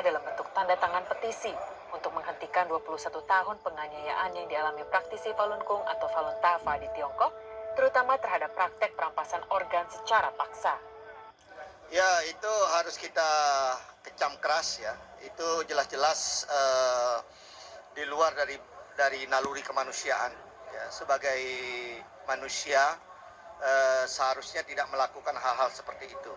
dalam bentuk tanda tangan petisi untuk menghentikan 21 tahun penganiayaan yang dialami praktisi Falun Gong atau Falun Dafa di Tiongkok, terutama terhadap praktek perampasan organ secara paksa. Ya, itu harus kita kecam keras ya. Itu jelas-jelas di luar dari naluri kemanusiaan. Ya, sebagai manusia seharusnya tidak melakukan hal-hal seperti itu.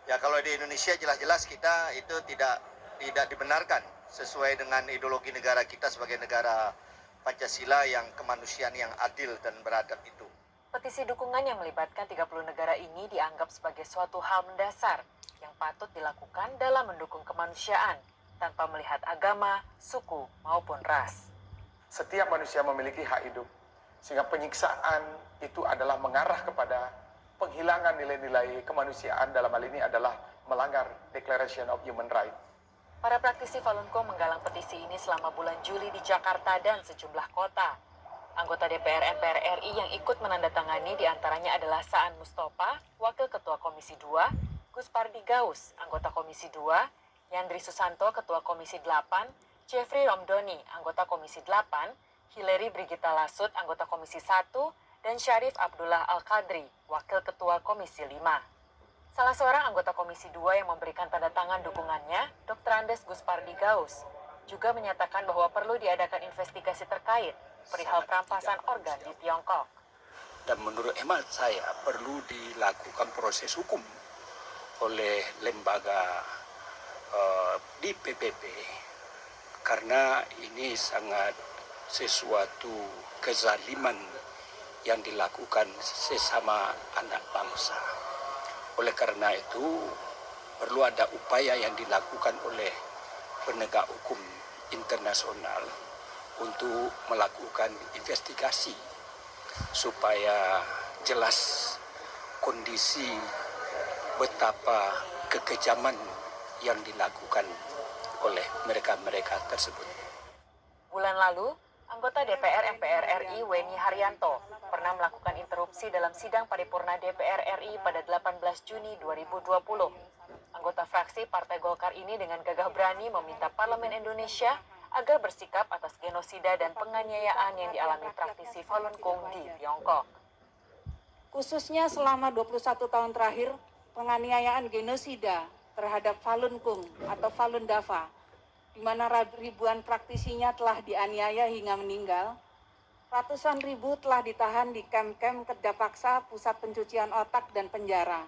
Ya, kalau di Indonesia jelas-jelas kita itu tidak dibenarkan sesuai dengan ideologi negara kita sebagai negara Pancasila yang kemanusiaan yang adil dan beradab itu. Petisi dukungan yang melibatkan 30 negara ini dianggap sebagai suatu hal mendasar yang patut dilakukan dalam mendukung kemanusiaan tanpa melihat agama, suku, maupun ras. Setiap manusia memiliki hak hidup, sehingga penyiksaan itu adalah mengarah kepada penghilangan nilai-nilai kemanusiaan. Dalam hal ini adalah melanggar Declaration of Human Rights. Para praktisi Falun Gong menggalang petisi ini selama bulan Juli di Jakarta dan sejumlah kota. Anggota DPR MPR RI yang ikut menandatangani diantaranya adalah Saan Mustafa, Wakil Ketua Komisi 2, Gus Pardi Gaus, Anggota Komisi 2, Yandri Susanto, Ketua Komisi 8, Jeffrey Romdoni, Anggota Komisi 8, Hilary Brigita Lasut, Anggota Komisi 1, dan Syarif Abdullah Al-Qadri, Wakil Ketua Komisi 5. Salah seorang anggota Komisi 2 yang memberikan tanda tangan dukungannya, Dr. Andes Gus Pardi Gaus, juga menyatakan bahwa perlu diadakan investigasi terkait perihal perampasan organ di Tiongkok. Dan menurut hemat saya perlu dilakukan proses hukum oleh lembaga di PBB karena ini sangat sesuatu kezaliman yang dilakukan sesama anak bangsa. Oleh karena itu perlu ada upaya yang dilakukan oleh penegak hukum internasional untuk melakukan investigasi supaya jelas kondisi betapa kekejaman yang dilakukan oleh mereka-mereka tersebut. Bulan lalu, anggota DPR MPR RI Weni Haryanto pernah melakukan interupsi dalam sidang paripurna DPR RI pada 18 Juni 2020. Anggota fraksi Partai Golkar ini dengan gagah berani meminta Parlemen Indonesia agar bersikap atas genosida dan penganiayaan yang dialami praktisi Falun Gong di Tiongkok. Khususnya selama 21 tahun terakhir, penganiayaan genosida terhadap Falun Gong atau Falun Dafa, di mana ribuan praktisinya telah dianiaya hingga meninggal, ratusan ribu telah ditahan di kem-kem kerja paksa, pusat pencucian otak, dan penjara.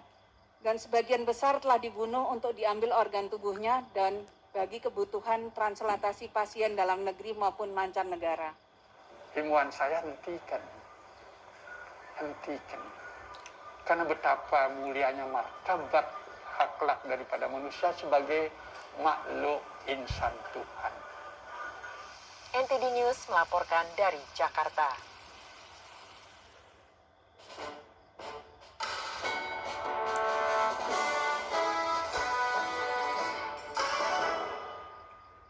Dan sebagian besar telah dibunuh untuk diambil organ tubuhnya dan bagi kebutuhan transplantasi pasien dalam negeri maupun mancanegara. Himbauan saya hentikan. Karena betapa mulianya martabat akhlak daripada manusia sebagai makhluk insan Tuhan. NTD News melaporkan dari Jakarta.